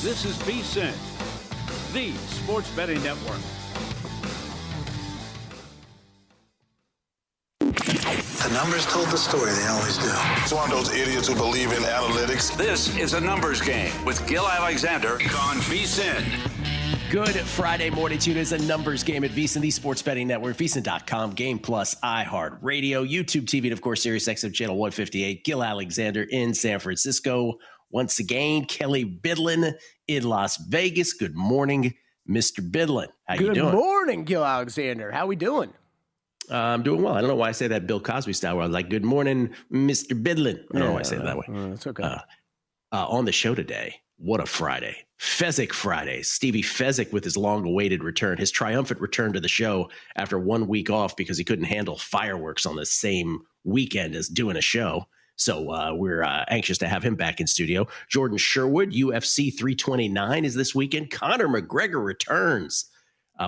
This is VSiN, the sports betting network. The numbers told the story, they always do. It's one of those idiots who believe in analytics. This is a numbers game with Gil Alexander on VSiN. Good Friday morning to you. It is a numbers game at VSiN, the sports betting network, VSiN.com, Game Plus, iHeartRadio, YouTube TV, and of course, SiriusXM channel 158. Gil Alexander in San Francisco. Once again, Kelly Bidlin in Las Vegas. Good morning, Mr. Bidlin. How you doing? Good morning, Gil Alexander. How we doing? I'm doing well. I don't know why I say that Bill Cosby style where I was like, good morning, Mr. Bidlin. I don't know why I say it that way. It's okay. On the show today, what a Friday. Fezzik Friday. Stevie Fezzik with his long-awaited return, his triumphant return to the show after 1 week off because he couldn't handle fireworks on the same weekend as doing a show. So we're anxious to have him back in studio. Jordan Sherwood, UFC 329 is this weekend. Conor McGregor returns.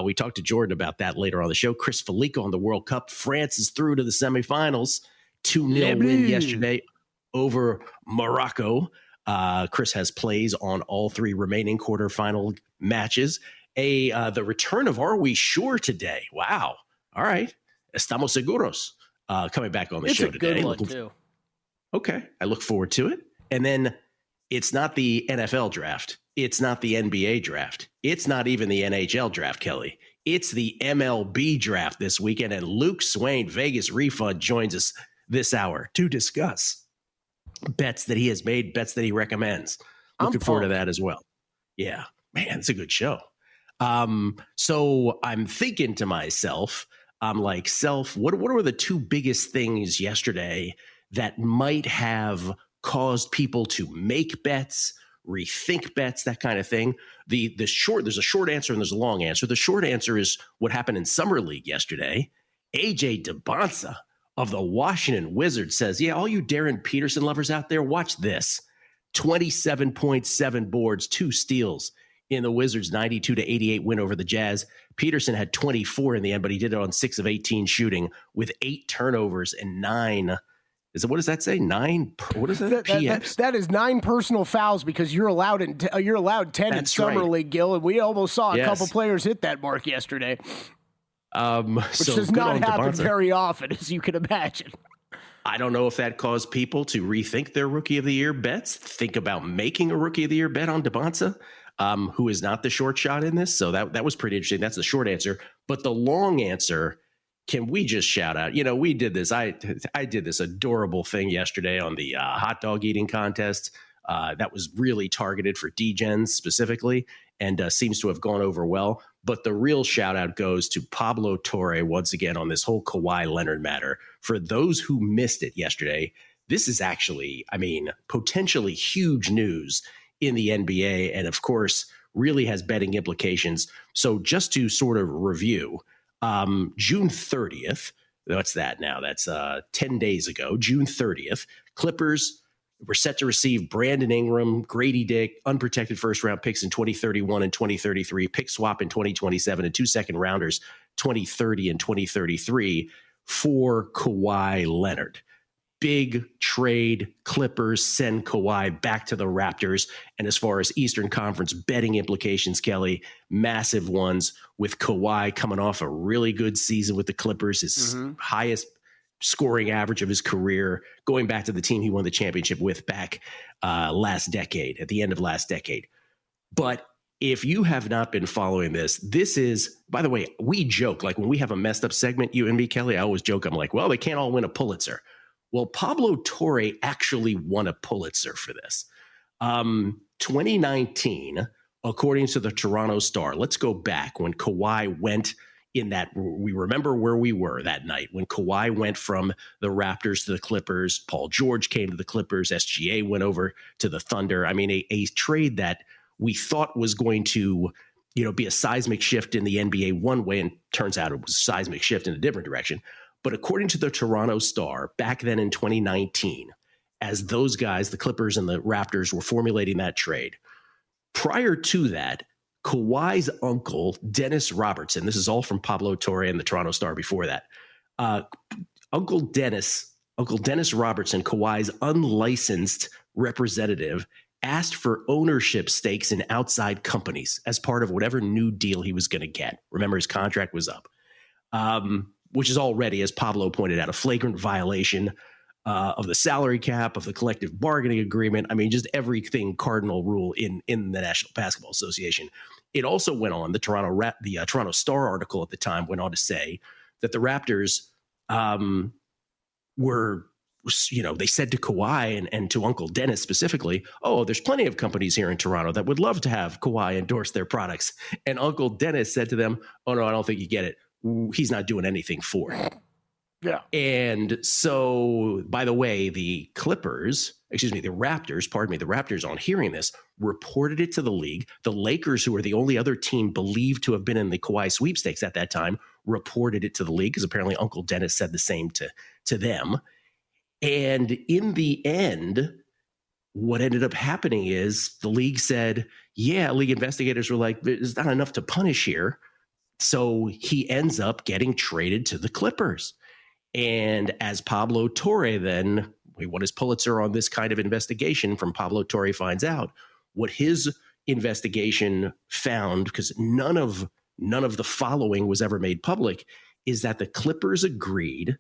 We talked to Jordan about that later on the show. Chris Felico on the World Cup. France is through to the semifinals. 2-0 win yesterday over Morocco. Chris has plays on all three remaining quarterfinal matches. The return of Are We Sure today? Wow. All right. Estamos seguros. Coming back on the show today. It's a good one, too. Okay. I look forward to it. And then it's not the NFL draft. It's not the NBA draft. It's not even the NHL draft, Kelly. It's the MLB draft this weekend. And Luke Swain, Vegas Refund, joins us this hour to discuss bets that he has made, bets that he recommends. Looking forward to that as well. Yeah, man, it's a good show. So I'm thinking to myself, I'm like, what were the two biggest things yesterday that might have caused people to make bets, rethink bets, that kind of thing? There's a short answer and there's a long answer. The short answer is what happened in Summer League yesterday. AJ Debonsa of the Washington Wizards says, yeah, all you Darren Peterson lovers out there, watch this. 27.7 boards, 2 steals in the Wizards' 92-88 win over the Jazz. Peterson had 24 in the end, but he did it on 6 of 18 shooting with 8 turnovers and 9. What does that say? 9? What is that? PFs? That is 9 personal fouls because you're allowed 10 in Summer League, Gil, and we almost saw a couple players hit that mark yesterday. Which does not happen very often, as you can imagine. I don't know if that caused people to rethink their Rookie of the Year bets, think about making a Rookie of the Year bet on Debonsa, who is not the short shot in this. So that was pretty interesting. That's the short answer. But the long answer, can we just shout out? You know, we did this. I did this adorable thing yesterday on the hot dog eating contest that was really targeted for DGens specifically and seems to have gone over well. But the real shout out goes to Pablo Torre once again on this whole Kawhi Leonard matter. For those who missed it yesterday, this is actually, potentially huge news in the NBA. And of course, really has betting implications. So just to sort of review, June 30th, what's that now? That's 10 days ago, June 30th, Clippers were set to receive Brandon Ingram, Grady Dick, unprotected first-round picks in 2031 and 2033, pick swap in 2027, and 2 second-rounders, 2030 and 2033, for Kawhi Leonard. Big trade. Clippers send Kawhi back to the Raptors. And as far as Eastern Conference betting implications, Kelly, massive ones with Kawhi coming off a really good season with the Clippers, his highest scoring average of his career, going back to the team he won the championship with back last decade, at the end of last decade. But if you have not been following this is, by the way, we joke, like when we have a messed up segment, you and me, Kelly, I always joke, I'm like, well, they can't all win a Pulitzer. Well, Pablo Torre actually won a Pulitzer for this. 2019, according to the Toronto Star, let's go back when Kawhi went in that, we remember where we were that night when Kawhi went from the Raptors to the Clippers. Paul George came to the Clippers. SGA went over to the Thunder. A trade that we thought was going to, be a seismic shift in the NBA one way, and turns out it was a seismic shift in a different direction. But according to the Toronto Star, back then in 2019, as those guys, the Clippers and the Raptors, were formulating that trade, prior to that, Kawhi's uncle, Dennis Robertson, this is all from Pablo Torre and the Toronto Star before that, Uncle Dennis Robertson, Kawhi's unlicensed representative asked for ownership stakes in outside companies as part of whatever new deal he was going to get. Remember, his contract was up, which is already, as Pablo pointed out, a flagrant violation of the salary cap, of the collective bargaining agreement. I mean, just everything cardinal rule in the National Basketball Association. It also went on, the Toronto Star article at the time went on to say that the Raptors were, they said to Kawhi and to Uncle Dennis specifically, oh, there's plenty of companies here in Toronto that would love to have Kawhi endorse their products. And Uncle Dennis said to them, oh, no, I don't think you get it. He's not doing anything for it. Yeah. And so, by the way, the Raptors, on hearing this, reported it to the league. The Lakers, who were the only other team believed to have been in the Kawhi sweepstakes at that time, reported it to the league because apparently Uncle Dennis said the same to them. And in the end, what ended up happening is the league said, yeah, league investigators were like, there's not enough to punish here. So he ends up getting traded to the Clippers. And as Pablo Torre then, we won his Pulitzer on this kind of investigation from Pablo Torre finds out, what his investigation found, because none of the following was ever made public, is that the Clippers agreed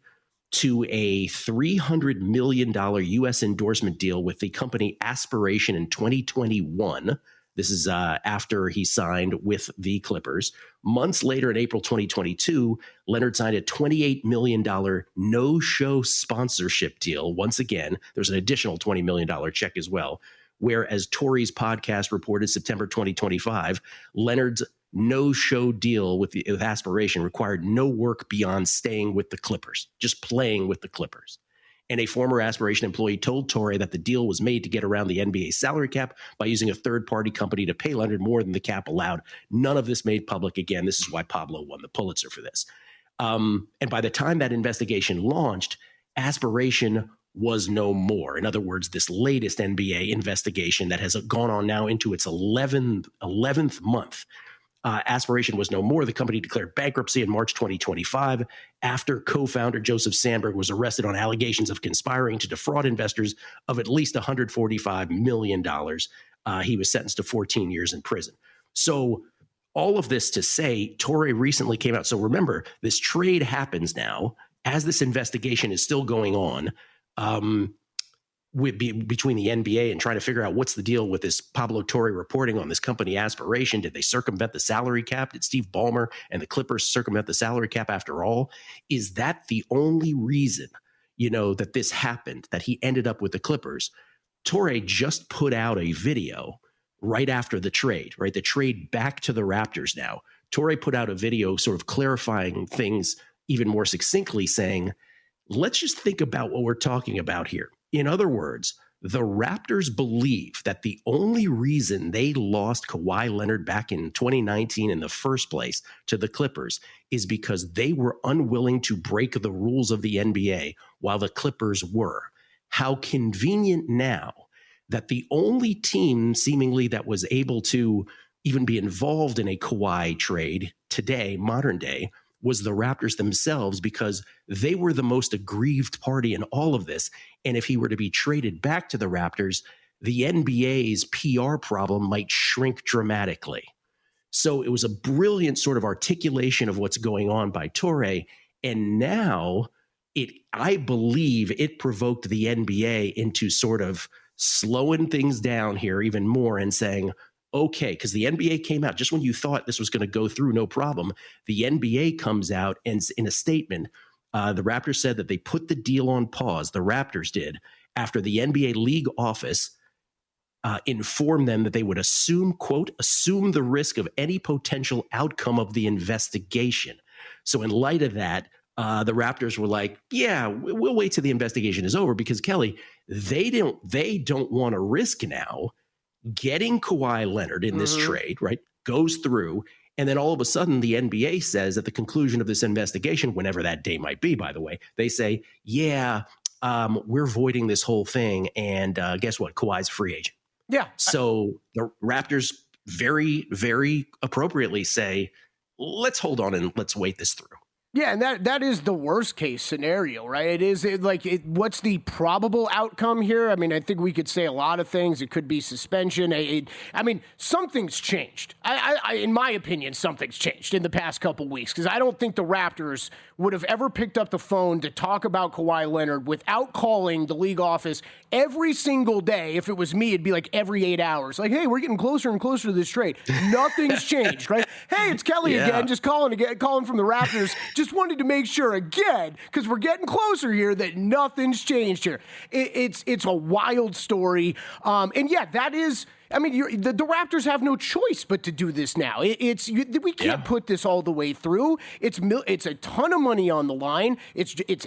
to a $300 million U.S. endorsement deal with the company Aspiration in 2021. This is after he signed with the Clippers. Months later, in April 2022, Leonard signed a $28 million no-show sponsorship deal. Once again, there's an additional $20 million check as well. Whereas Torrey's podcast reported September 2025, Leonard's no-show deal with Aspiration required no work beyond staying with the Clippers, just playing with the Clippers. And a former Aspiration employee told Torre that the deal was made to get around the NBA salary cap by using a third-party company to pay Leonard more than the cap allowed. None of this made public. Again, this is why Pablo won the Pulitzer for this. And by the time that investigation launched, Aspiration was no more. In other words, this latest NBA investigation that has gone on now into its 11th month, Aspiration was no more. The company declared bankruptcy in March 2025 after co-founder Joseph Sandberg was arrested on allegations of conspiring to defraud investors of at least $145 million. He was sentenced to 14 years in prison. So all of this to say, Torre recently came out. So remember, this trade happens now as this investigation is still going on. Between the NBA and trying to figure out what's the deal with this Pablo Torre reporting on this company Aspiration. Did they circumvent the salary cap? Did Steve Ballmer and the Clippers circumvent the salary cap after all? Is that the only reason, that this happened, that he ended up with the Clippers? Torre just put out a video right after the trade, right? The trade back to the Raptors now. Torre put out a video sort of clarifying things even more succinctly, saying, let's just think about what we're talking about here. In other words, the Raptors believe that the only reason they lost Kawhi Leonard back in 2019 in the first place to the Clippers is because they were unwilling to break the rules of the NBA while the Clippers were. How convenient now that the only team seemingly that was able to even be involved in a Kawhi trade today, modern day, was the Raptors themselves, because they were the most aggrieved party in all of this. And if he were to be traded back to the Raptors, the NBA's PR problem might shrink dramatically. So it was a brilliant sort of articulation of what's going on by Torre. And now I believe it provoked the NBA into sort of slowing things down here even more and saying, okay, because the NBA came out just when you thought this was going to go through no problem. The NBA comes out and in a statement, the Raptors said that they put the deal on pause. The Raptors did, after the NBA league office informed them that they would assume the risk of any potential outcome of the investigation. So in light of that, the Raptors were like, yeah, we'll wait till the investigation is over, because Kelly, they don't want to risk now getting Kawhi Leonard in this trade, right, goes through, and then all of a sudden the NBA says at the conclusion of this investigation, whenever that day might be, by the way, they say, yeah, we're voiding this whole thing, and guess what? Kawhi's a free agent. Yeah. So the Raptors very, very appropriately say, let's hold on and let's wait this through. Yeah, and that is the worst case scenario, right? What's the probable outcome here? I mean, I think we could say a lot of things. It could be suspension. I mean, something's changed. In my opinion, something's changed in the past couple weeks, because I don't think the Raptors would have ever picked up the phone to talk about Kawhi Leonard without calling the league office every single day. If it was me, it'd be like every 8 hours. Like, hey, we're getting closer and closer to this trade. Nothing's changed, right? Hey, it's Kelly again, just calling from the Raptors. Just wanted to make sure again, because we're getting closer here, that nothing's changed here. It's a wild story. And yeah, that is... I mean, the Raptors have no choice but to do this now. We can't put this all the way through. It's a ton of money on the line. It's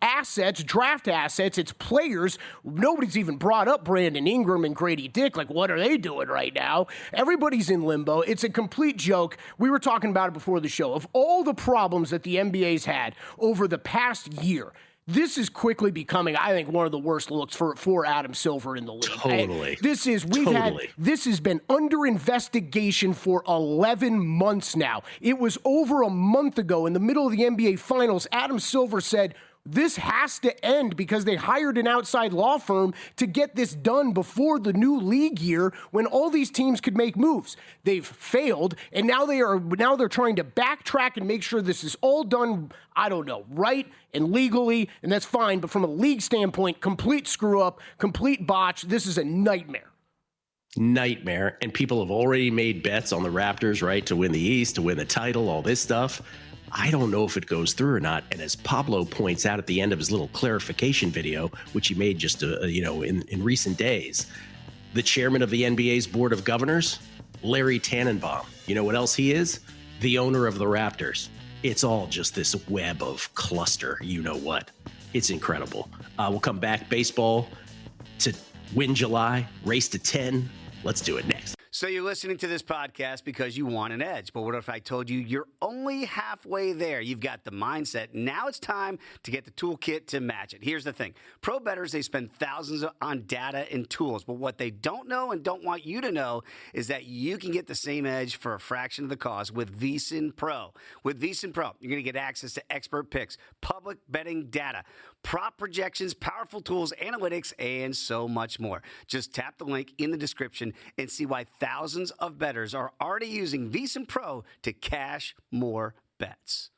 assets, draft assets. It's players. Nobody's even brought up Brandon Ingram and Grady Dick. Like, what are they doing right now? Everybody's in limbo. It's a complete joke. We were talking about it before the show. Of all the problems that the NBA's had over the past year, this is quickly becoming, I think, one of the worst looks for Adam Silver in the league. Totally. This has been under investigation for 11 months now. It was over a month ago in the middle of the NBA Finals. Adam Silver said, this has to end, because they hired an outside law firm to get this done before the new league year, when all these teams could make moves. They've failed, and now they're trying to backtrack and make sure this is all done, I don't know, right and legally, and that's fine. But from a league standpoint, complete screw up, complete botch. This is a nightmare. And people have already made bets on the Raptors, right, to win the East, to win the title, all this stuff. I don't know if it goes through or not. And as Pablo points out at the end of his little clarification video, which he made just in recent days, the chairman of the NBA's Board of Governors, Larry Tannenbaum. You know what else he is? The owner of the Raptors. It's all just this web of cluster. You know what? It's incredible. We'll come back. Baseball to win July, race to 10. Let's do it next. So you're listening to this podcast because you want an edge. But what if I told you you're only halfway there? You've got the mindset. Now it's time to get the toolkit to match it. Here's the thing. Pro bettors, they spend thousands on data and tools. But what they don't know and don't want you to know is that you can get the same edge for a fraction of the cost with VSiN Pro. With VSiN Pro, you're going to get access to expert picks, public betting data, prop projections, powerful tools, analytics, and so much more. Just tap the link in the description and see why thousands of bettors are already using VSiN Pro to cash more bets.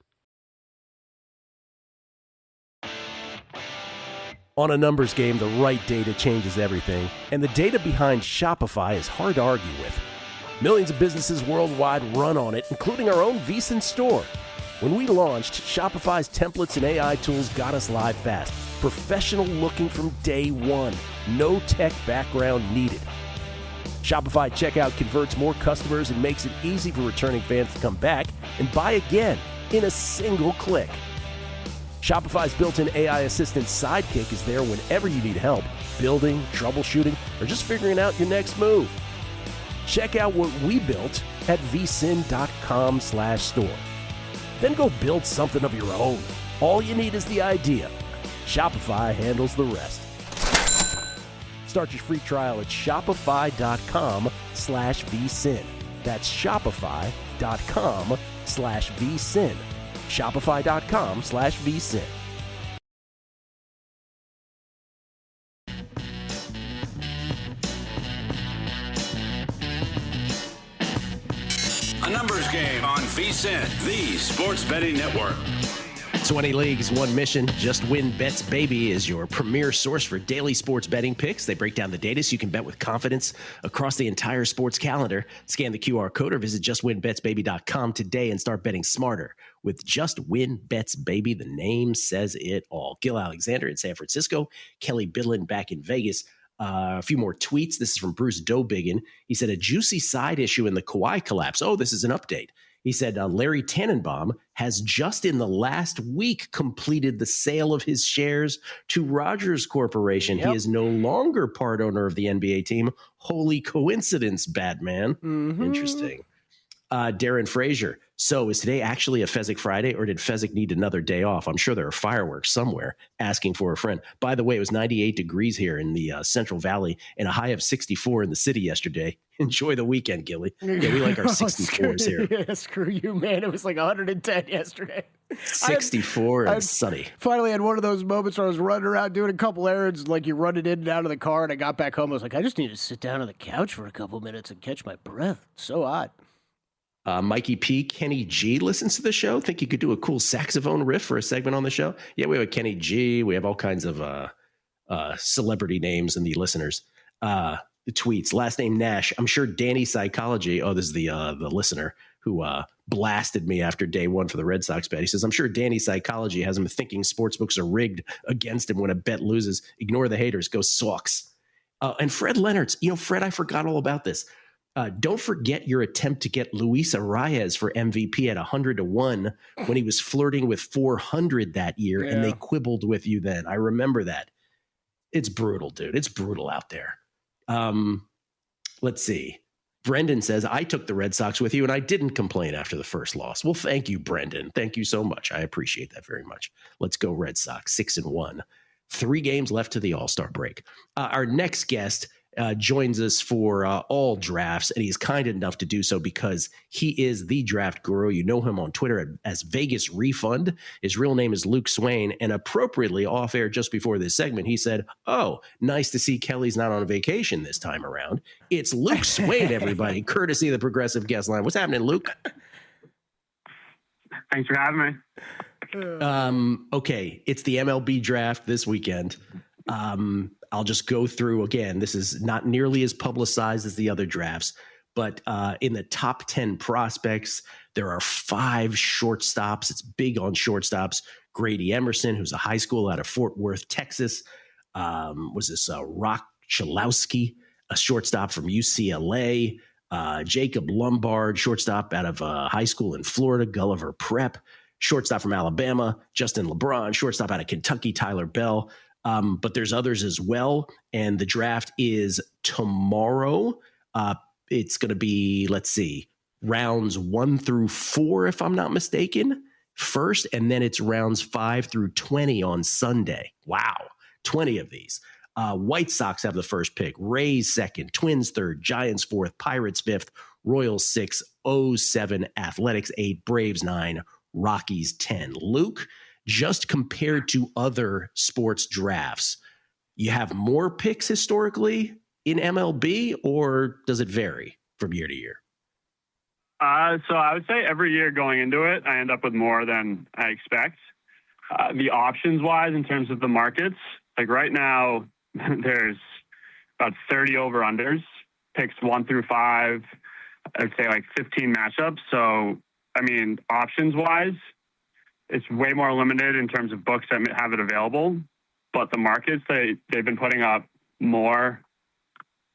On a numbers game, the right data changes everything, and the data behind Shopify is hard to argue with. Millions of businesses worldwide run on it, including our own VSiN store. When we launched, Shopify's templates and AI tools got us live fast. Professional looking from day one. No tech background needed. Shopify checkout converts more customers and makes it easy for returning fans to come back and buy again in a single click. Shopify's built-in AI assistant Sidekick is there whenever you need help, building, troubleshooting, or just figuring out your next move. Check out what we built at vsin.com/store. Then go build something of your own. All you need is the idea. Shopify handles the rest. Start your free trial at shopify.com/vsin. That's shopify.com/vsin. Shopify.com/vsin. A numbers game on VSiN, the sports betting network. 20 leagues, one mission. Just Win Bets Baby is your premier source for daily sports betting picks. They break down the data so you can bet with confidence across the entire sports calendar. Scan the QR code or visit justwinbetsbaby.com today and start betting smarter. With Just Win Bets Baby, the name says it all. Gil Alexander in San Francisco, Kelly Bidlin back in Vegas. A few more tweets. This is from Bruce Dobiggin. He said, a juicy side issue in the Kawhi collapse. Oh, this is an update. He said, Larry Tannenbaum has just in the last week completed the sale of his shares to Rogers Corporation. Yep. He is no longer part owner of the NBA team. Holy coincidence, Batman. Mm-hmm. Interesting. Darren Frazier. So is today actually a Fezzik Friday, or did Fezzik need another day off? I'm sure there are fireworks somewhere. Asking for a friend. By the way, it was 98 degrees here in the Central Valley and a high of 64 in the city yesterday. Enjoy the weekend, Gilly. Yeah, we like our 64s here. Yeah, screw you, man. It was like 110 yesterday. 64 and sunny. Finally had one of those moments where I was running around doing a couple errands, like you're running in and out of the car, and I got back home. I was like, I just need to sit down on the couch for a couple minutes and catch my breath. It's so odd. Mikey P, Kenny G listens to the show. Think you could do a cool saxophone riff for a segment on the show? Yeah, we have a Kenny G. We have all kinds of celebrity names in the listeners. The tweets. Last name Nash. I'm sure Danny Psychology. Oh, this is the listener who blasted me after day one for the Red Sox bet. He says, I'm sure Danny Psychology has him thinking sportsbooks are rigged against him when a bet loses. Ignore the haters. Go Sox. And Fred Leonard's. Fred, I forgot all about this. Don't forget your attempt to get Luis Arias for MVP at 100-1 when he was flirting with 400 that year, and they quibbled with you then. I remember that. It's brutal, dude. It's brutal out there. Let's see. Brendan says, I took the Red Sox with you, and I didn't complain after the first loss. Well, thank you, Brendan. Thank you so much. I appreciate that very much. Let's go Red Sox, 6-1. 3 games left to the All-Star break. Our next guest joins us for all drafts, and he's kind enough to do so because he is the draft guru. You know him on Twitter as Vegas Refund. His real name is Luke Swain, and appropriately off air just before this segment, he said, oh, nice to see Kelly's not on vacation this time around. It's Luke Swain, everybody, courtesy of the Progressive Guest Line. What's happening, Luke? Thanks for having me. Okay, it's the MLB draft this weekend. I'll just go through again. This is not nearly as publicized as the other drafts, but in the top 10 prospects, there are 5 shortstops. It's big on shortstops. Grady Emerson, who's a high school out of Fort Worth, Texas. Was this Rock Chalowski, a shortstop from UCLA. Jacob Lombard, shortstop out of high school in Florida, Gulliver Prep. Shortstop from Alabama, Justin LeBron. Shortstop out of Kentucky, Tyler Bell. But there's others as well. And the draft is tomorrow. It's going to be, let's see, rounds 1 through 4, if I'm not mistaken, first. And then it's rounds 5 through 20 on Sunday. Wow. 20 of these. White Sox have the first pick, Rays second, Twins third, Giants fourth, Pirates fifth, Royals 6, O's 7, Athletics 8, Braves 9, Rockies 10. Luke, just compared to other sports drafts, you have more picks historically in MLB, or does it vary from year to year? So I would say every year going into it, I end up with more than I expect. The options wise, in terms of the markets, like right now, there's about 30 over-unders, picks 1 through 5, I'd say like 15 matchups. So, I mean, options wise, it's way more limited in terms of books that have it available, but the markets, they've been putting up more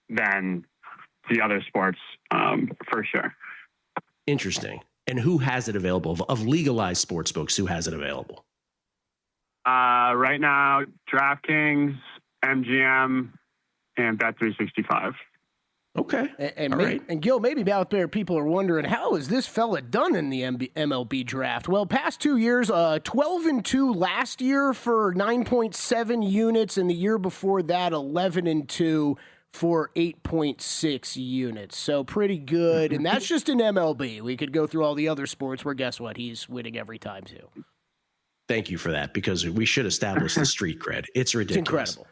than the other sports, for sure. Interesting. And who has it available? Of legalized sports books, who has it available? Right now, DraftKings, MGM, and Bet365. Okay. And Gil, maybe out there people are wondering, how is this fella done in the MLB draft? Well, past 2 years, 12-2 last year for 9.7 units, and the year before that, 11-2 for 8.6 units. So pretty good. And that's just in MLB. We could go through all the other sports where, guess what? He's winning every time, too. Thank you for that, because we should establish the street cred. It's ridiculous. It's incredible.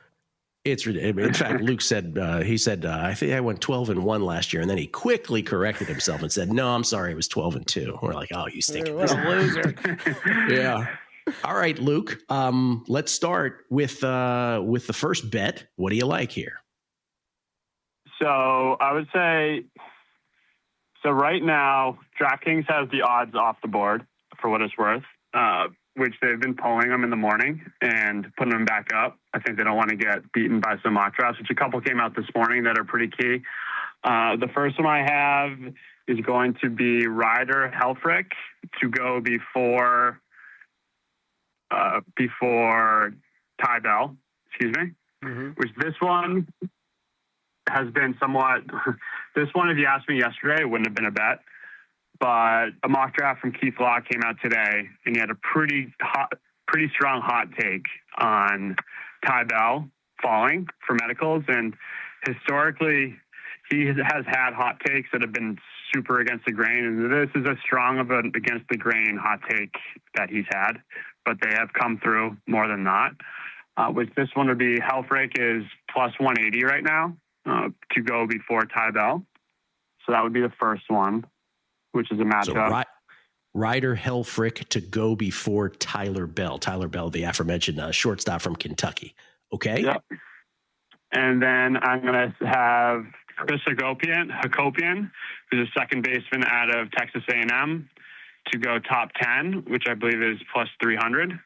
It's ridiculous. In fact, Luke said, I think I went 12-1 last year, and then he quickly corrected himself and said, no, I'm sorry, it was 12-2. We're like, oh, you stink. What a loser. Yeah. All right, Luke, let's start with the first bet. What do you like here? So I would say, right now, DraftKings has the odds off the board for what it's worth, which they've been pulling them in the morning and putting them back up. I think they don't want to get beaten by some mock drafts, which a couple came out this morning that are pretty key. The first one I have is going to be Ryder Helfrich to go before Ty Bell, which this one has been somewhat, this one, if you asked me yesterday, it wouldn't have been a bet. But a mock draft from Keith Law came out today, and he had a pretty strong hot take on Ty Bell falling for medicals. And historically, he has had hot takes that have been super against the grain, and this is as strong of an against the grain hot take that he's had, but they have come through more than not. Which this one would be Helfrich is plus 180 right now to go before Ty Bell. So that would be the first one, which is a matchup. So Ryder Helfrich to go before Tyler Bell. Tyler Bell, the aforementioned shortstop from Kentucky. Okay. Yep. And then I'm going to have Chris Hakopian, who's a second baseman out of Texas A&M, to go top 10, which I believe is plus 300.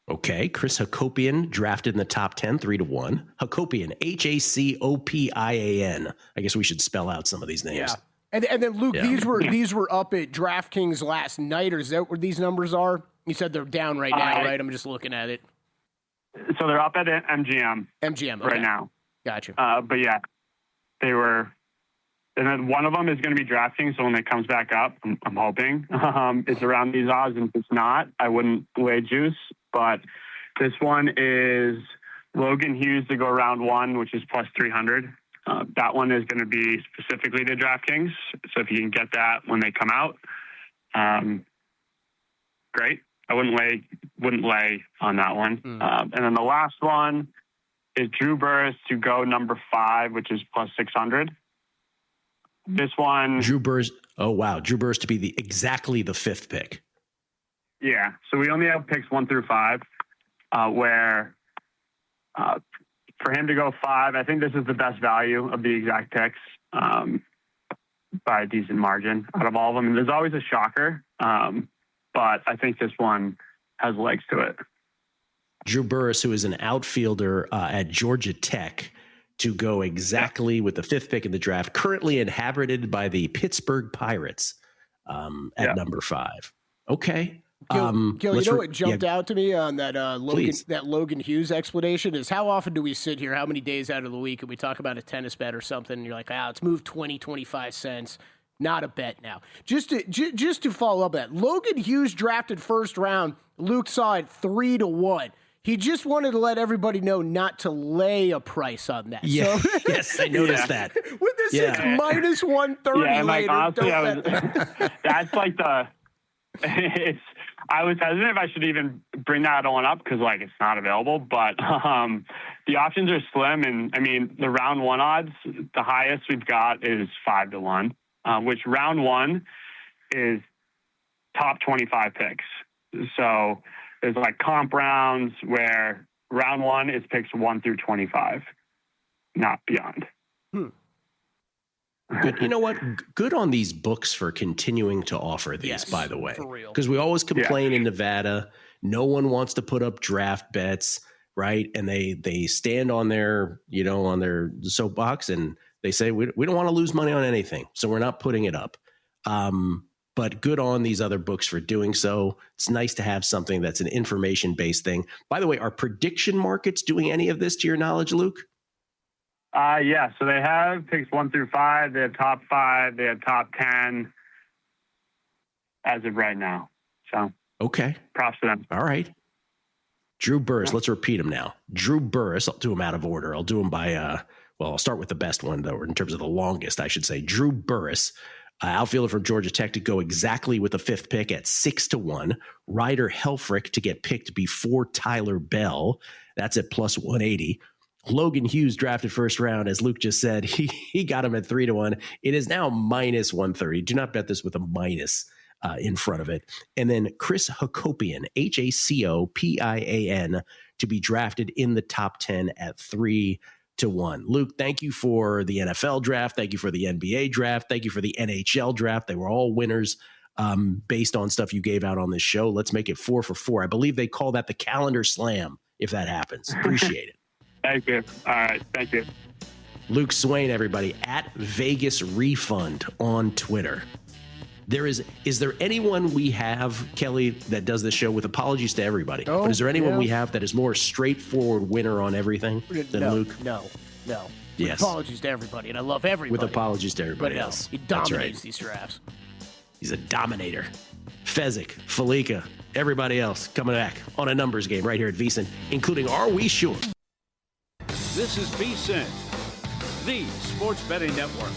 Okay. Chris Hakopian drafted in the top 10, 3-1. Hakopian, Hakopian. I guess we should spell out some of these names. Yeah. And then Luke, these were up at DraftKings last night, or is that where these numbers are? You said they're down right now, right? I'm just looking at it. So they're up at MGM. MGM okay. Right now. Gotcha. But yeah, they were. And then one of them is going to be DraftKings. So when it comes back up, I'm hoping it's around these odds. And if it's not, I wouldn't lay juice. But this one is Logan Hughes to go round 1, which is plus 300. That one is going to be specifically to DraftKings. So if you can get that when they come out, great. I wouldn't lay on that one. And then the last one is Drew Burress to go number 5, which is plus 600. This one, Drew Burress. Oh wow, Drew Burress to be exactly the 5th pick. Yeah. So we only have picks 1 through 5, where for him to go 5, I think this is the best value of the exact picks by a decent margin out of all of them. And there's always a shocker. But I think this one has legs to it. Drew Burress, who is an outfielder at Georgia Tech, to go exactly with the 5th pick in the draft, currently inhabited by the Pittsburgh Pirates at number 5. Okay. Gil, you know what jumped out to me on that Logan Hughes explanation is how often do we sit here, how many days out of the week, and we talk about a tennis bet or something, and you're like, it's moved 20, 25 cents. Not a bet now. Just to follow up that, Logan Hughes drafted first round. Luke saw it 3-1. He just wanted to let everybody know not to lay a price on that. Yeah. So, yes, I noticed that. With this, it's minus 130 later. Like, honestly, that's like the. I was hesitant if I should even bring that one up because it's not available. But the options are slim, and I mean the round 1 odds, the highest we've got is 5-1. Which round 1 is top 25 picks. So there's comp rounds where round 1 is picks 1 through 25, not beyond. Good. You know what? Good on these books for continuing to offer these, by the way. Because we always complain in Nevada, no one wants to put up draft bets, right? And they stand on their, on their soapbox and they say, we don't want to lose money on anything, so we're not putting it up. But good on these other books for doing so. It's nice to have something that's an information-based thing. By the way, are prediction markets doing any of this to your knowledge, Luke? Yeah, so they have picks 1 through 5. They have top 5. They have top 10 as of right now. So okay. Props to them. All right. Drew Burress, let's repeat them now. Drew Burress, I'll do them out of order. I'll do them by... I'll start with the best one, though, in terms of the longest, I should say. Drew Burress, outfielder from Georgia Tech, to go exactly with the 5th pick at 6-1. Ryder Helfrich to get picked before Tyler Bell. That's at plus 180. Logan Hughes drafted first round, as Luke just said. He got him at 3-1. It is now minus 130. Do not bet this with a minus in front of it. And then Chris Hakopian, Hakopian, to be drafted in the top 10 at 3-1. Luke, thank you for the NFL draft. Thank you for the NBA draft. Thank you for the NHL draft. They were all winners based on stuff you gave out on this show. Let's make it 4 for 4. I believe they call that the calendar slam if that happens. Appreciate it. Thank you. All right. Thank you. Luke Swain, everybody, at Vegas Refund on Twitter. Is there anyone we have, Kelly, that does this show, with apologies to everybody, but is there anyone we have that is more straightforward winner on everything than Luke? No. Yes. With apologies to everybody, and I love everybody. With apologies to everybody else. He dominates these drafts. He's a dominator. Fezzik, Falika, everybody else coming back on a numbers game right here at VSiN, including Are We Sure? This is VSiN, the Sports Betting Network.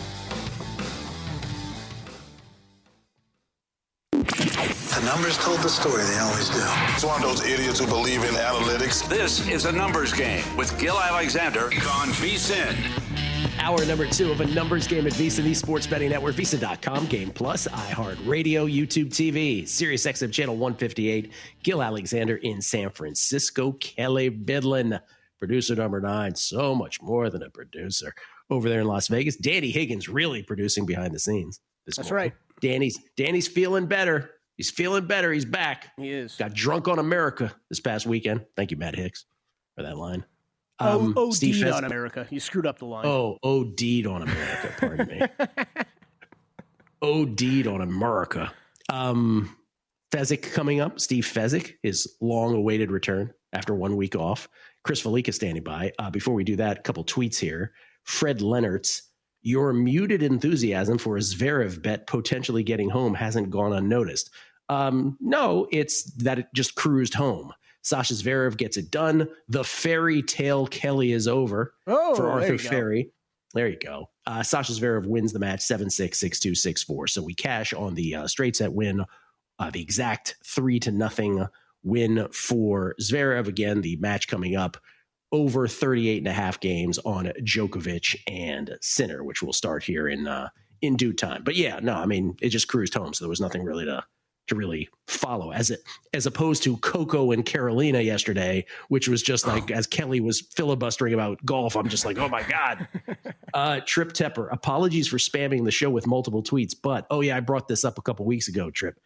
The numbers told the story, they always do. It's one of those idiots who believe in analytics. This is a numbers game with Gil Alexander on VSiN. Hour number 2 of a numbers game at VSiN, the Sports Betting Network, VSiN.com, Game Plus, iHeartRadio, YouTube TV, Sirius XM Channel 158. Gil Alexander in San Francisco. Kelly Bidlin, producer number 9. So much more than a producer over there in Las Vegas. Danny Higgins really producing behind the scenes this morning. Right. Danny's feeling better. He's feeling better. He's back. He is. Got drunk on America this past weekend. Thank you, Matt Hicks, for that line. OD'd on America. You screwed up the line. OD'd on America. Pardon me. OD'd on America. Fezzik coming up. Steve Fezzik, his long-awaited return after 1 week off. Chris Felica standing by. Before we do that, a couple tweets here. Fred Leonard's, your muted enthusiasm for a Zverev bet potentially getting home hasn't gone unnoticed. No, it's that it just cruised home. Sasha Zverev gets it done. The fairy tale Kelly is over for Arthur Ferry. There you go. Sasha Zverev wins the match 7-6, 6-2, 6-4. So we cash on the straight set win, the exact 3-0 win for Zverev. Again, the match coming up over 38.5 games on Djokovic and Sinner, which will start here in due time. But yeah, no, I mean, it just cruised home. So there was nothing really to really follow as opposed to Coco and Carolina yesterday, which was just like, as Kelly was filibustering about golf, I'm just like, oh my God. Trip Tepper, apologies for spamming the show with multiple tweets, but I brought this up a couple weeks ago, Trip.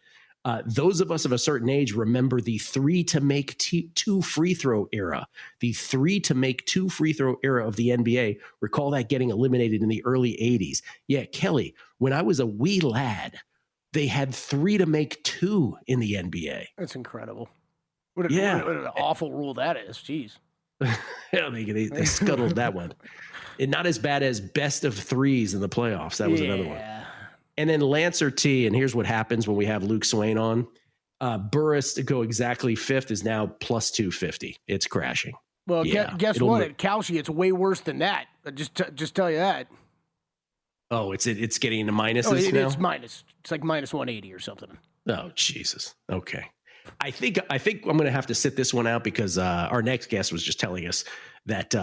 Those of us of a certain age remember the 3 to make 2 free throw era. The 3 to make 2 free throw era of the NBA. Recall that getting eliminated in the early 80s. Yeah, Kelly, when I was a wee lad, they had 3 to make 2 in the NBA. That's incredible. What an awful rule that is. Jeez. They scuttled that one. And not as bad as best of 3s in the playoffs. That was another one. And then Lancer T, and here's what happens when we have Luke Swain on. Burris to go exactly 5th is now plus 250. It's crashing. Well, guess what? At Kalshi, it's way worse than that. Just tell you that. Oh, it's getting into minuses now? It's minus. It's like minus 180 or something. Oh, Jesus. Okay. I think I'm going to have to sit this one out because our next guest was just telling us that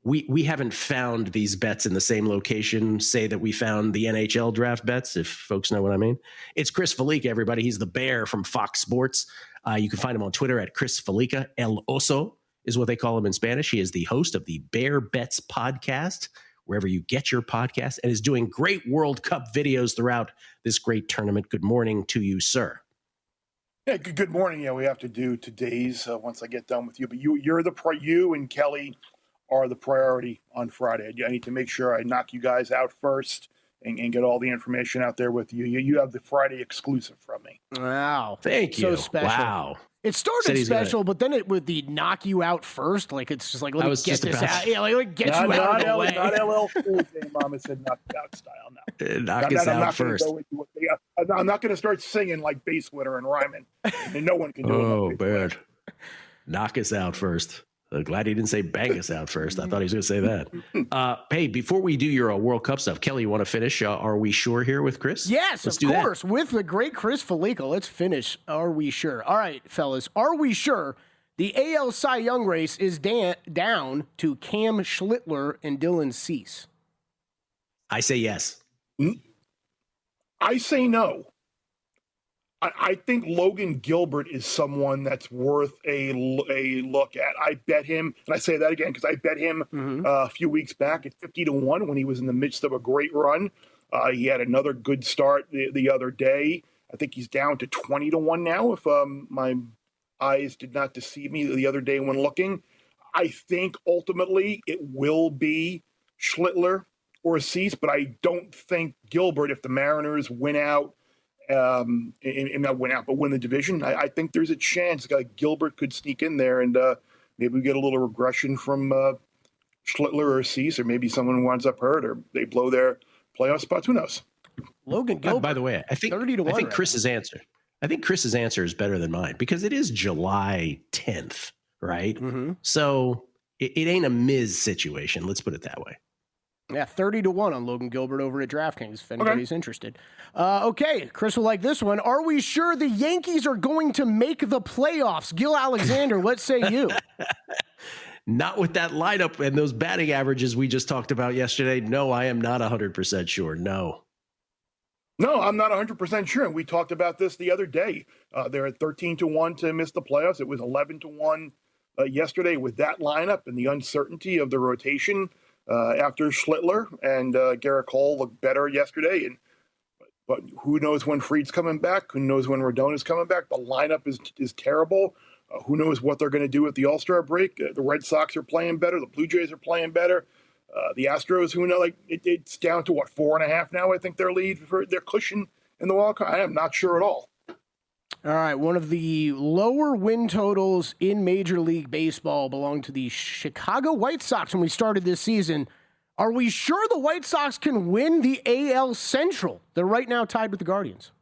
we haven't found these bets in the same location, say that we found the NHL draft bets, if folks know what I mean. It's Chris Felica, everybody. He's the Bear from Fox Sports. You can find him on Twitter at Chris Felica. El Oso is what they call him in Spanish. He is the host of the Bear Bets podcast, wherever you get your podcast, and is doing great World Cup videos throughout this great tournament. Good morning to you, sir. Yeah, good morning. Yeah, we have to do today's once I get done with you. But you and Kelly are the priority on Friday. I need to make sure I knock you guys out first and get all the information out there with you. You have the Friday exclusive from me. Wow. Thank you. So special. Wow. It started special, but then it would the knock you out first. Like, it's just like, let me get this out. Yeah, like get you out of the way. Not LL Cool J, Mama said knock you out style. No. Knock us out first. I'm not going to start singing like bass glitter and rhyming. And no one can do it. Oh, bad. Knock us out first. Glad he didn't say bang us out first. I thought he was going to say that. Hey, before we do your World Cup stuff, Kelly, you want to finish? Are we sure here with Chris? Yes, of course. That. With the great Chris Felica. Let's finish. Are we sure? All right, fellas. Are we sure the AL Cy Young race is down to Cam Schlittler and Dylan Cease? I say yes. I say no. I think Logan Gilbert is someone that's worth a look at. I bet him, and I say that again because I bet him a few weeks back at 50-1 when he was in the midst of a great run. He had another good start the other day. I think he's down to 20-1 now, if my eyes did not deceive me the other day when looking. I think ultimately it will be Schlittler or Cease, but I don't think Gilbert, if the Mariners win out, and not win out, but win the division, I think there's a chance Gilbert could sneak in there and maybe we get a little regression from Schlittler or Cease, or maybe someone winds up hurt or they blow their playoff spots. Who knows? Logan Gilbert. By the way, I think Chris's answer. I think Chris's answer is better than mine because it is July 10th, right? Mm-hmm. So it ain't a Miz situation. Let's put it that way. Yeah, 30-1 on Logan Gilbert over at DraftKings, if anybody's interested. Okay, Chris will like this one. Are we sure the Yankees are going to make the playoffs? Gil Alexander, what say you? Not with that lineup and those batting averages we just talked about yesterday. No, I am not 100% sure. No, I'm not 100% sure. And we talked about this the other day. They're at 13-1 to miss the playoffs. It was 11-1 yesterday with that lineup and the uncertainty of the rotation after Schlittler and Garrett Cole looked better yesterday. But who knows when Fried's coming back? Who knows when Rodon is coming back? The lineup is terrible. Who knows what they're going to do with the All-Star break? The Red Sox are playing better. The Blue Jays are playing better. The Astros, who know, it's down to 4.5 now. I think their lead for their cushion in the wild card. I am not sure at all. All right, one of the lower win totals in Major League Baseball belonged to the Chicago White Sox when we started this season. Are we sure the White Sox can win the AL Central? They're right now tied with the Guardians.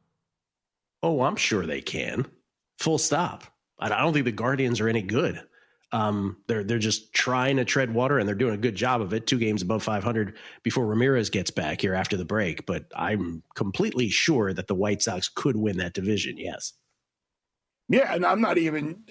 Oh, I'm sure they can. Full stop. I don't think the Guardians are any good. They're just trying to tread water, and they're doing a good job of it. 2 games above 500 before Ramirez gets back here after the break. But I'm completely sure that the White Sox could win that division. Yes. Yeah, and I'm not even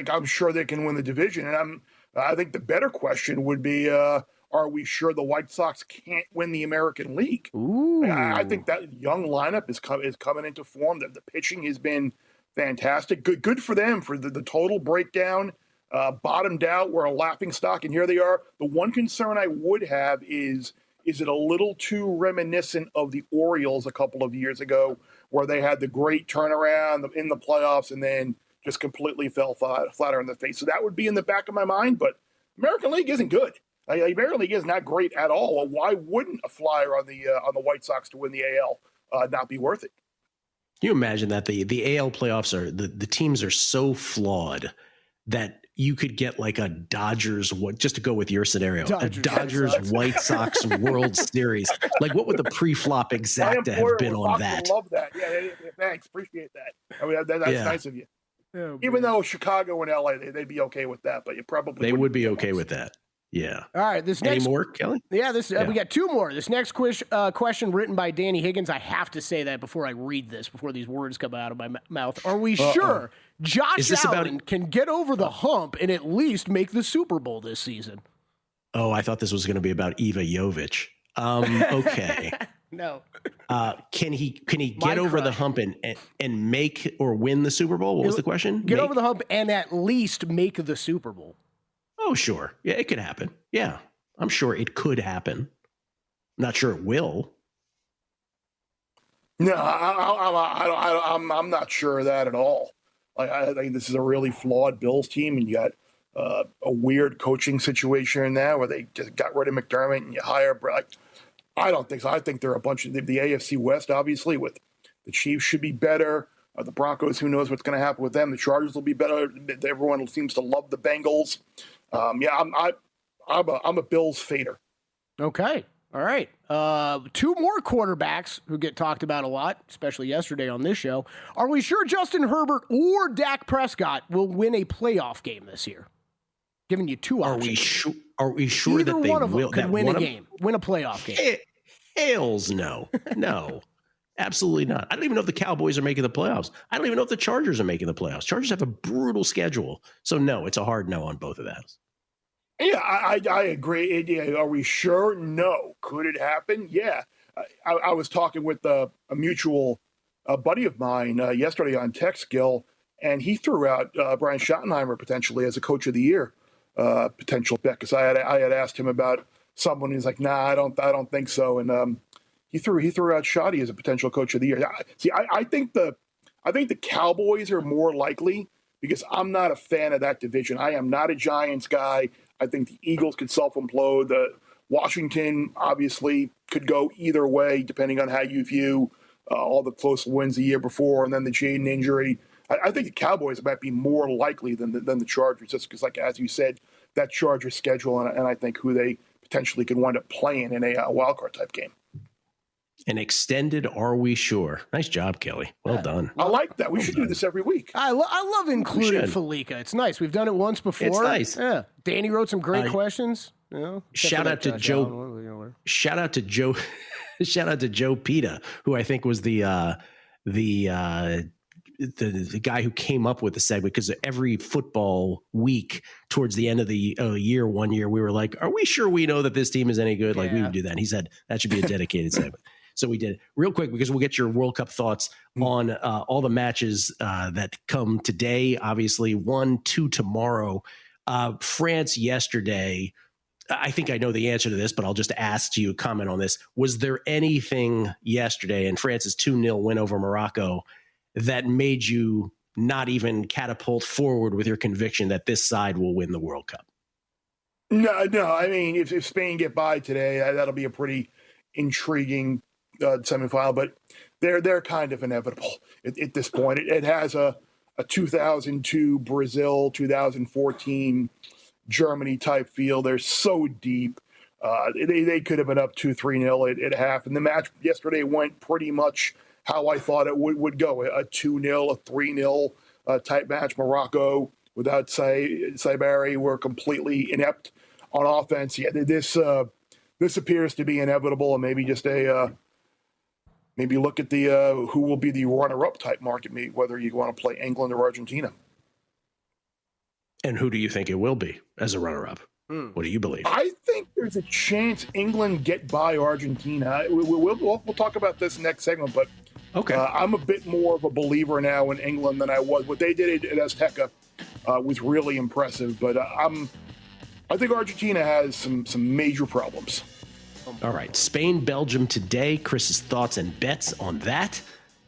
I'm sure they can win the division. And I think the better question would be, are we sure the White Sox can't win the American League? Ooh. I think that young lineup is coming into form. The pitching has been fantastic. Good for them for the total breakdown. Bottomed out. We're a laughing stock, and here they are. The one concern I would have is it a little too reminiscent of the Orioles a couple of years ago, where they had the great turnaround in the playoffs and then just completely fell flatter in the face. So that would be in the back of my mind, but American League isn't good. The American League is not great at all. Well, why wouldn't a flyer on the White Sox to win the AL not be worth it? Can you imagine that the AL playoffs are the teams are so flawed that you could get like a Dodgers, just to go with your scenario, a Dodgers White Sox World Series. Like, what would the pre-flop exacta have been on that? I love that. Yeah, thanks. Appreciate that. I mean, that's nice of you. Oh, even though Chicago and LA, they'd be okay with that, but you probably they would be okay with that. Yeah. All right. Any more, Kelly? Yeah. We got 2 more. This next question written by Danny Higgins. I have to say that before I read this, before these words come out of my mouth. Are we sure Josh Allen can get over the hump and at least make the Super Bowl this season? Oh, I thought this was going to be about Iva Jovic. Okay. No. Can he get over the hump and make or win the Super Bowl? What was the question? Get over the hump and at least make the Super Bowl. Oh, sure. Yeah, it could happen. Yeah, I'm sure it could happen. I'm not sure it will. No, I'm not sure of that at all. I think this is a really flawed Bills team, and you got a weird coaching situation now where they just got rid of McDermott and you hire Brett. I don't think so. I think they're a bunch of the AFC West, obviously, with the Chiefs should be better. The Broncos, who knows what's going to happen with them? The Chargers will be better. Everyone seems to love the Bengals. I'm a Bills fader. Okay. All right. 2 more quarterbacks who get talked about a lot, especially yesterday on this show. Are we sure Justin Herbert or Dak Prescott will win a playoff game this year? Giving you 2 options. Are we sure Either that they one of them will could win a game, win a playoff game? Hells no. No. Absolutely not. I don't even know if the Cowboys are making the playoffs. I don't even know if the Chargers are making the playoffs. Chargers have a brutal schedule. So, no, it's a hard no on both of those. Yeah, I agree. Are we sure? No. Could it happen? Yeah. I was talking with a mutual buddy of mine yesterday on text, Gil, and he threw out Brian Schottenheimer potentially as a coach of the year potential pick, because I had asked him about someone. He's like, nah, I don't think so. And he threw out Schotty as a potential coach of the year. See, I think the Cowboys are more likely, because I'm not a fan of that division. I am not a Giants guy. I think the Eagles could self-implode. The Washington obviously could go either way, depending on how you view all the close wins the year before, and then the Jaden injury. I think the Cowboys might be more likely than the Chargers, just because, like as you said, that Chargers schedule, and I think who they potentially could wind up playing in a wildcard type game. An extended Are We Sure? Nice job, Kelly. Well done. I like that. We should do this every week. I love including Felica. It's nice. We've done it once before. It's nice. Yeah. Danny wrote some great questions. Shout out to Joe. Shout out to Joe. Shout out to Joe Pita, who I think was the guy who came up with the segment, because every football week towards the end of the year, one year, we were like, are we sure we know that this team is any good? Like, we would do that. And he said that should be a dedicated segment. So we did. Real quick, because we'll get your World Cup thoughts on all the matches that come today. Obviously, 1, 2 tomorrow. France yesterday. I think I know the answer to this, but I'll just ask you to comment on this. Was there anything yesterday in France's 2-0 win over Morocco that made you not even catapult forward with your conviction that this side will win the World Cup? No. I mean, if Spain get by today, that'll be a pretty intriguing semifinal. But they're kind of inevitable at this point. It has a 2002 Brazil, 2014 Germany type feel. They're so deep. They could have been up 2-3-0 at half. And the match yesterday went pretty much how I thought it would go. A 2-0, a 3-0 type match. Morocco, without Saibari, were completely inept on offense. Yeah, this appears to be inevitable, and maybe just maybe look at the who will be the runner-up type market, whether you want to play England or Argentina. And who do you think it will be as a runner-up? What do you believe? I think there's a chance England get by Argentina. We'll talk about this next segment, but okay. I'm a bit more of a believer now in England than I was. What they did at Azteca was really impressive, but I think Argentina has some major problems. All right, Spain, Belgium today. Chris's thoughts and bets on that.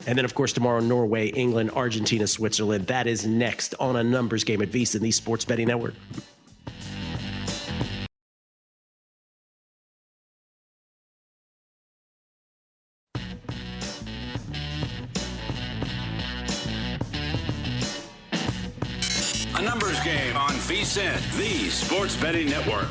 And then, of course, tomorrow, Norway, England, Argentina, Switzerland. That is next on A Numbers Game at VSiN, the Sports Betting Network. A Numbers Game on VSiN, the Sports Betting Network.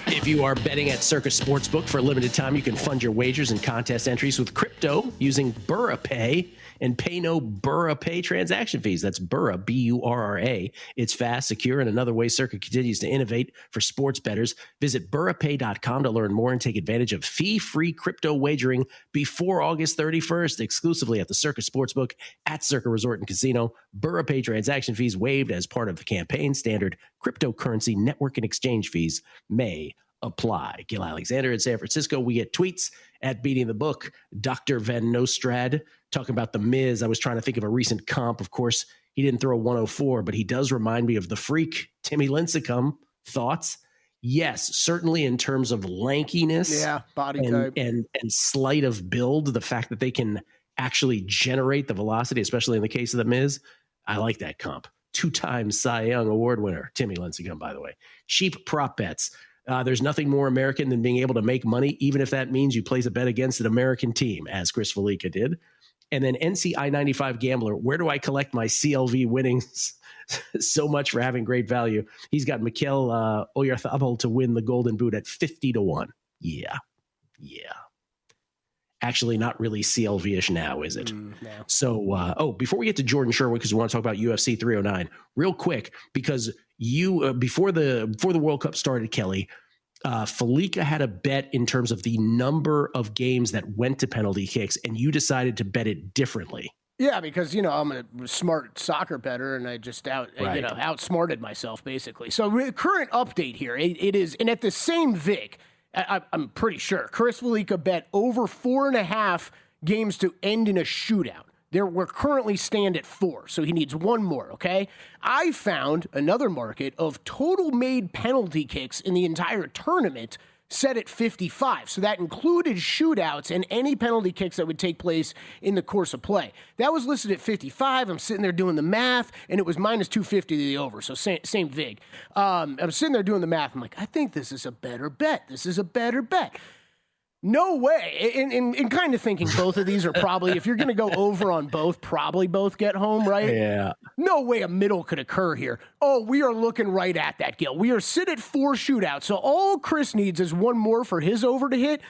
If you are betting at Circus Sportsbook for a limited time, you can fund your wagers and contest entries with crypto using Burra Pay and pay no Burra Pay transaction fees. That's Burra, B-U-R-R-A. It's fast, secure, and another way Circa continues to innovate for sports bettors. Visit burrapay.com to learn more and take advantage of fee-free crypto wagering before August 31st, exclusively at the Circus Sportsbook at Circa Resort and Casino. Burra Pay transaction fees waived as part of the campaign. Standard cryptocurrency network and exchange fees may apply. Gil Alexander in San Francisco. We get tweets at Beating the Book. Dr. Van Nostrad talking about The Miz. I was trying to think of a recent comp. Of course, he didn't throw 104, but he does remind me of the Freak, Timmy Lincecum. Thoughts? Yes, certainly in terms of lankiness, body type, and sleight of build, the fact that they can actually generate the velocity, especially in the case of The Miz. I like that comp. 2-time Cy Young Award winner, Timmy Lincecum, by the way. Cheap prop bets. There's nothing more American than being able to make money, even if that means you place a bet against an American team, as Chris Felica did. And then NCI95 Gambler, where do I collect my CLV winnings? So much for having great value. He's got Mikel Oyarzabal to win the Golden Boot at 50-1. Yeah. Actually, not really CLV-ish now, is it? No. So, before we get to Jordan Sherwood, because we want to talk about UFC 309, real quick, because you before the World Cup started, Kelly, Felica had a bet in terms of the number of games that went to penalty kicks, and you decided to bet it differently. Yeah, because, I'm a smart soccer bettor, and I just outsmarted myself, basically. So, current update here, it is, and at the same VIG, I'm pretty sure, Chris Felica bet over 4.5 games to end in a shootout. We're currently stand at 4, so he needs one more, okay? I found another market of total made penalty kicks in the entire tournament set at 55. So that included shootouts and any penalty kicks that would take place in the course of play. That was listed at 55. I'm sitting there doing the math, and it was minus 250 to the over, so same VIG. I'm sitting there doing the math. I'm like, I think this is a better bet. No way. In kind of thinking both of these are probably, if you're going to go over on both, probably both get home, right? Yeah. No way a middle could occur here. Oh, we are looking right at that, Gil. We are sit at 4 shootouts. So all Chris needs is one more for his over to hit.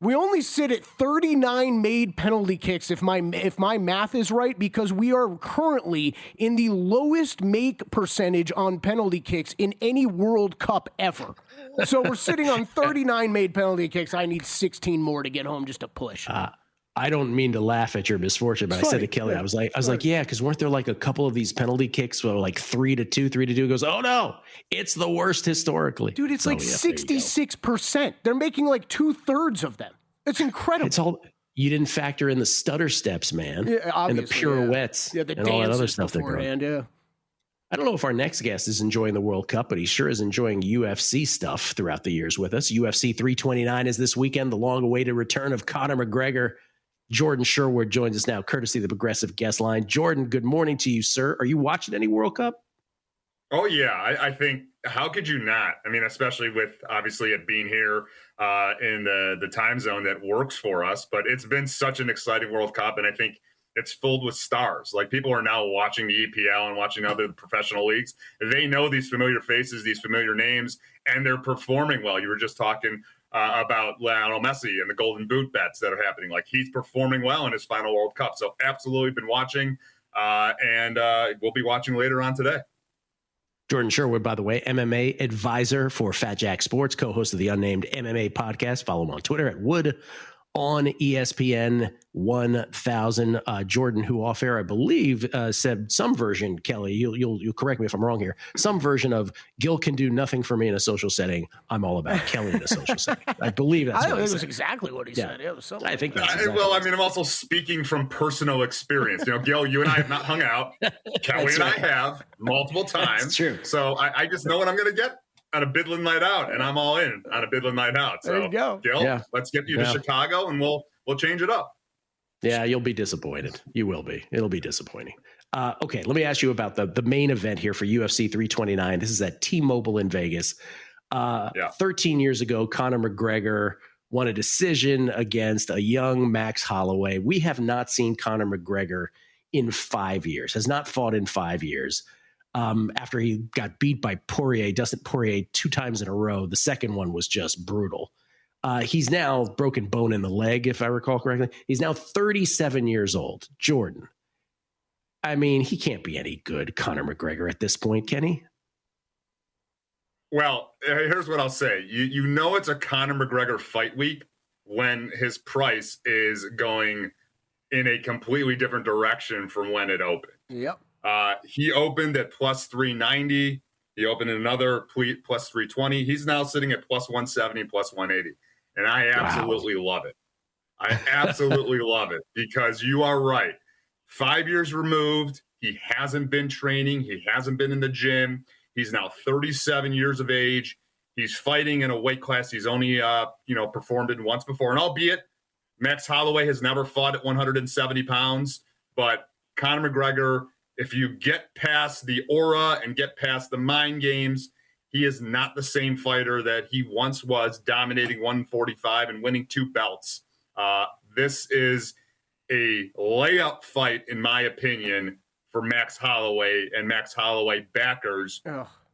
We only sit at 39 made penalty kicks if my math is right, because we are currently in the lowest make percentage on penalty kicks in any World Cup ever. So we're sitting on 39 made penalty kicks. I need 16 more to get home just to push. I don't mean to laugh at your misfortune, but I said to Kelly, I was like, yeah, because weren't there like a couple of these penalty kicks where like 3-2, 3-2 goes, oh no, it's the worst historically. Dude, it's like 66%. They're making like 2/3 of them. It's incredible. It's all, you didn't factor in the stutter steps, man, and the pirouettes the and all that other stuff. Yeah. I don't know if our next guest is enjoying the World Cup, but he sure is enjoying UFC stuff throughout the years with us. UFC 329 is this weekend, the long-awaited return of Conor McGregor. Jordan Sherwood joins us now, courtesy of the Progressive Guest Line. Jordan, good morning to you, sir. Are you watching any World Cup? Oh, yeah. I think, how could you not? I mean, especially with, obviously, it being here in the time zone that works for us. But it's been such an exciting World Cup, and I think it's filled with stars. Like, people are now watching the EPL and watching other professional leagues. They know these familiar faces, these familiar names, and they're performing well. You were just talking about Lionel Messi and the Golden Boot bets that are happening. Like, he's performing well in his final World Cup. So absolutely been watching, and we'll be watching later on today. Jordan Sherwood, by the way, MMA advisor for Fat Jack Sports, co-host of the Unnamed MMA podcast. Follow him on Twitter at Wood on ESPN 1000. Jordan, who off air, I believe, said some version, Kelly, you'll correct me if I'm wrong here, some version of Gil can do nothing for me in a social setting. I'm all about Kelly in a social setting. I believe that's what he said. was exactly what he said. It was something. I think that's exactly well, I mean, I'm also speaking from personal experience. You know, Gil, you and I have not hung out. Kelly and I have multiple times. That's true. So I just know what I'm going to get on a Bidlin night out, and I'm all in on a Bidlin night out. So, there you go. Gil, let's get you to Chicago, and we'll change it up. Yeah, you'll be disappointed. You will be. It'll be disappointing. Okay, let me ask you about the main event here for UFC 329. This is at T-Mobile in Vegas. 13 years ago, Conor McGregor won a decision against a young Max Holloway. We have not seen Conor McGregor in 5 years, has not fought in 5 years. After he got beat by Dustin Poirier 2 times in a row. The second one was just brutal. He's now broken bone in the leg, if I recall correctly. He's now 37 years old. Jordan, I mean, he can't be any good, Conor McGregor, at this point, can he? Well, here's what I'll say. You know it's a Conor McGregor fight week when his price is going in a completely different direction from when it opened. Yep. He opened at plus 390. He opened another plus 320. He's now sitting at plus 170, plus 180. And I absolutely love it. I absolutely love it, because you are right. 5 years removed. He hasn't been training. He hasn't been in the gym. He's now 37 years of age. He's fighting in a weight class he's only performed in once before. And albeit Max Holloway has never fought at 170 pounds, but Conor McGregor, if you get past the aura and get past the mind games, he is not the same fighter that he once was, dominating 145 and winning 2 belts. This is a layup fight, in my opinion, for Max Holloway and Max Holloway backers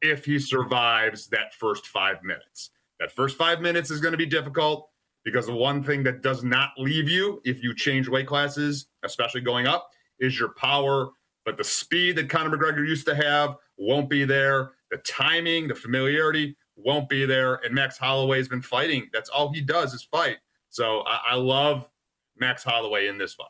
if he survives that first 5 minutes. That first 5 minutes is going to be difficult, because the one thing that does not leave you if you change weight classes, especially going up, is your power. But the speed that Conor McGregor used to have won't be there. The timing, the familiarity won't be there. And Max Holloway has been fighting. That's all he does is fight. So I love Max Holloway in this fight.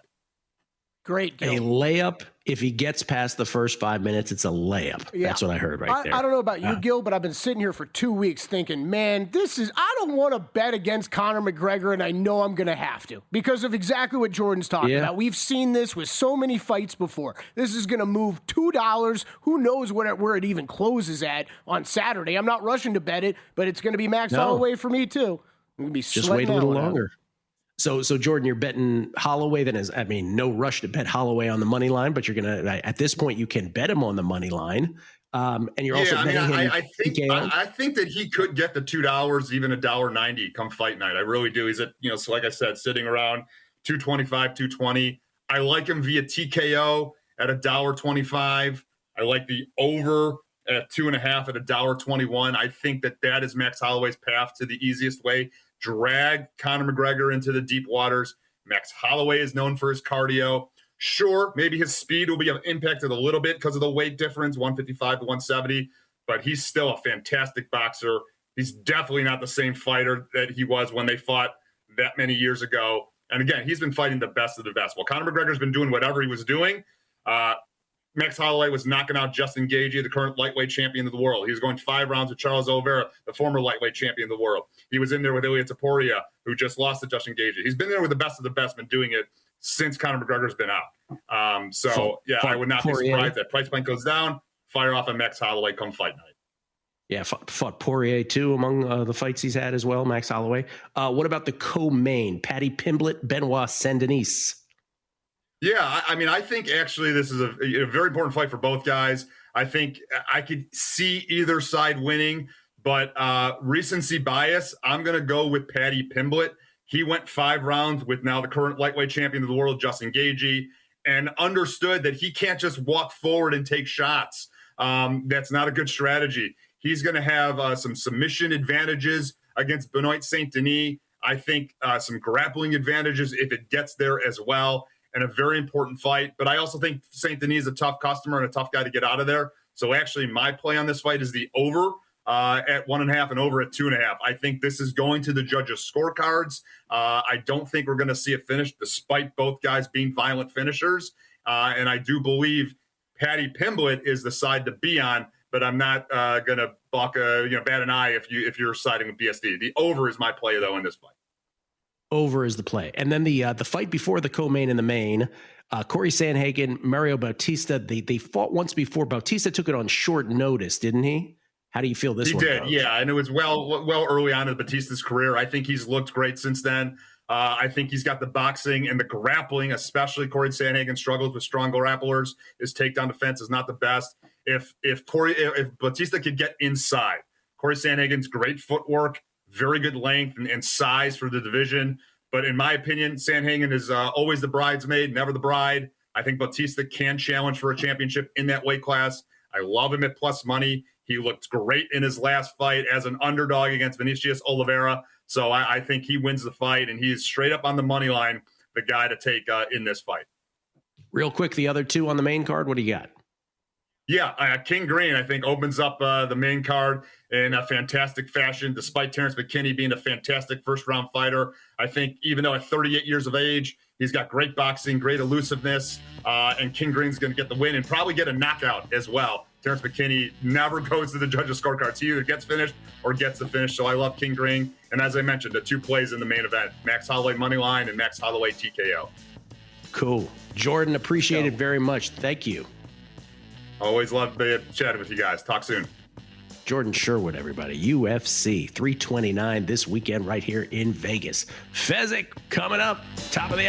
Great, Gil. A layup. If he gets past the first 5 minutes, it's a layup. Yeah. That's what I heard right there. I don't know about you, Gil, but I've been sitting here for 2 weeks thinking, man, I don't want to bet against Conor McGregor, and I know I'm going to have to, because of exactly what Jordan's talking about. We've seen this with so many fights before. This is going to move $2. Who knows where it even closes at on Saturday? I'm not rushing to bet it, but it's going to be Max Holloway for me too. I'm going to be just wait a little longer. So Jordan, you're betting Holloway. No rush to bet Holloway on the money line, but you're going to, at this point, you can bet him on the money line. And you're also betting him. I think that he could get the $2, even $1.90 come fight night. I really do. He's so like I said, sitting around 225, 220. I like him via TKO at $1.25. I like the over at 2.5 at $1.21. I think that is Max Holloway's path to the easiest way drag Conor McGregor into the deep waters. Max Holloway is known for his cardio. Sure, maybe his speed will be impacted a little bit because of the weight difference, 155 to 170, but he's still a fantastic boxer. He's definitely not the same fighter that he was when they fought that many years ago. And again, he's been fighting the best of the best. Well, Conor McGregor's been doing whatever he was doing. Max Holloway was knocking out Justin Gaethje, the current lightweight champion of the world. He was going 5 rounds with Charles Oliveira, the former lightweight champion of the world. He was in there with Ilia Topuria, who just lost to Justin Gaethje. He's been there with the best of the best, been doing it since Conor McGregor's been out. I would not be surprised that price point goes down, fire off on Max Holloway come fight night. Yeah, fought Poirier too among the fights he's had as well, Max Holloway. What about the co-main, Paddy Pimblett, Benoit Saint-Denis? Yeah, I mean, I think actually this is a very important fight for both guys. I think I could see either side winning, but recency bias, I'm going to go with Paddy Pimblett. He went 5 rounds with now the current lightweight champion of the world, Justin Gaethje, and understood that he can't just walk forward and take shots. That's not a good strategy. He's going to have some submission advantages against Benoit Saint-Denis. I think some grappling advantages if it gets there as well, and a very important fight. But I also think Saint-Denis is a tough customer and a tough guy to get out of there. So actually my play on this fight is the over at 1.5 and over at 2.5. I think this is going to the judges' scorecards. I don't think we're going to see a finish despite both guys being violent finishers. And I do believe Paddy Pimblett is the side to be on, but I'm not going to bat an eye if you're siding with BSD. The over is my play though in this fight. Over is the play. And then the fight before the co-main and the main, Corey Sandhagen, Mario Bautista, they fought once before. Bautista took it on short notice, didn't he? How do you feel this one goes? He did, yeah. And it was well early on in Bautista's career. I think he's looked great since then. I think he's got the boxing and the grappling, especially Corey Sandhagen struggles with strong grapplers. His takedown defense is not the best. If Bautista could get inside, Corey Sandhagen's great footwork, very good length and size for the division. But in my opinion, Sandhagen is always the bridesmaid, never the bride. I think Bautista can challenge for a championship in that weight class. I love him at plus money. He looked great in his last fight as an underdog against Vinicius Oliveira. So I think he wins the fight, and he is straight up on the money line, the guy to take in this fight. Real quick, the other two on the main card, what do you got? Yeah, King Green, I think, opens up the main card in a fantastic fashion, despite Terrence McKinney being a fantastic first-round fighter. I think even though at 38 years of age, he's got great boxing, great elusiveness, and King Green's going to get the win and probably get a knockout as well. Terrence McKinney never goes to the judges' scorecards. He either gets finished or gets the finish, so I love King Green. And as I mentioned, the 2 plays in the main event, Max Holloway money line and Max Holloway TKO. Cool. Jordan, appreciate it very much. Thank you. Always love chatting with you guys. Talk soon. Jordan Sherwood, everybody. UFC 329 this weekend right here in Vegas. Fezzik coming up, top of the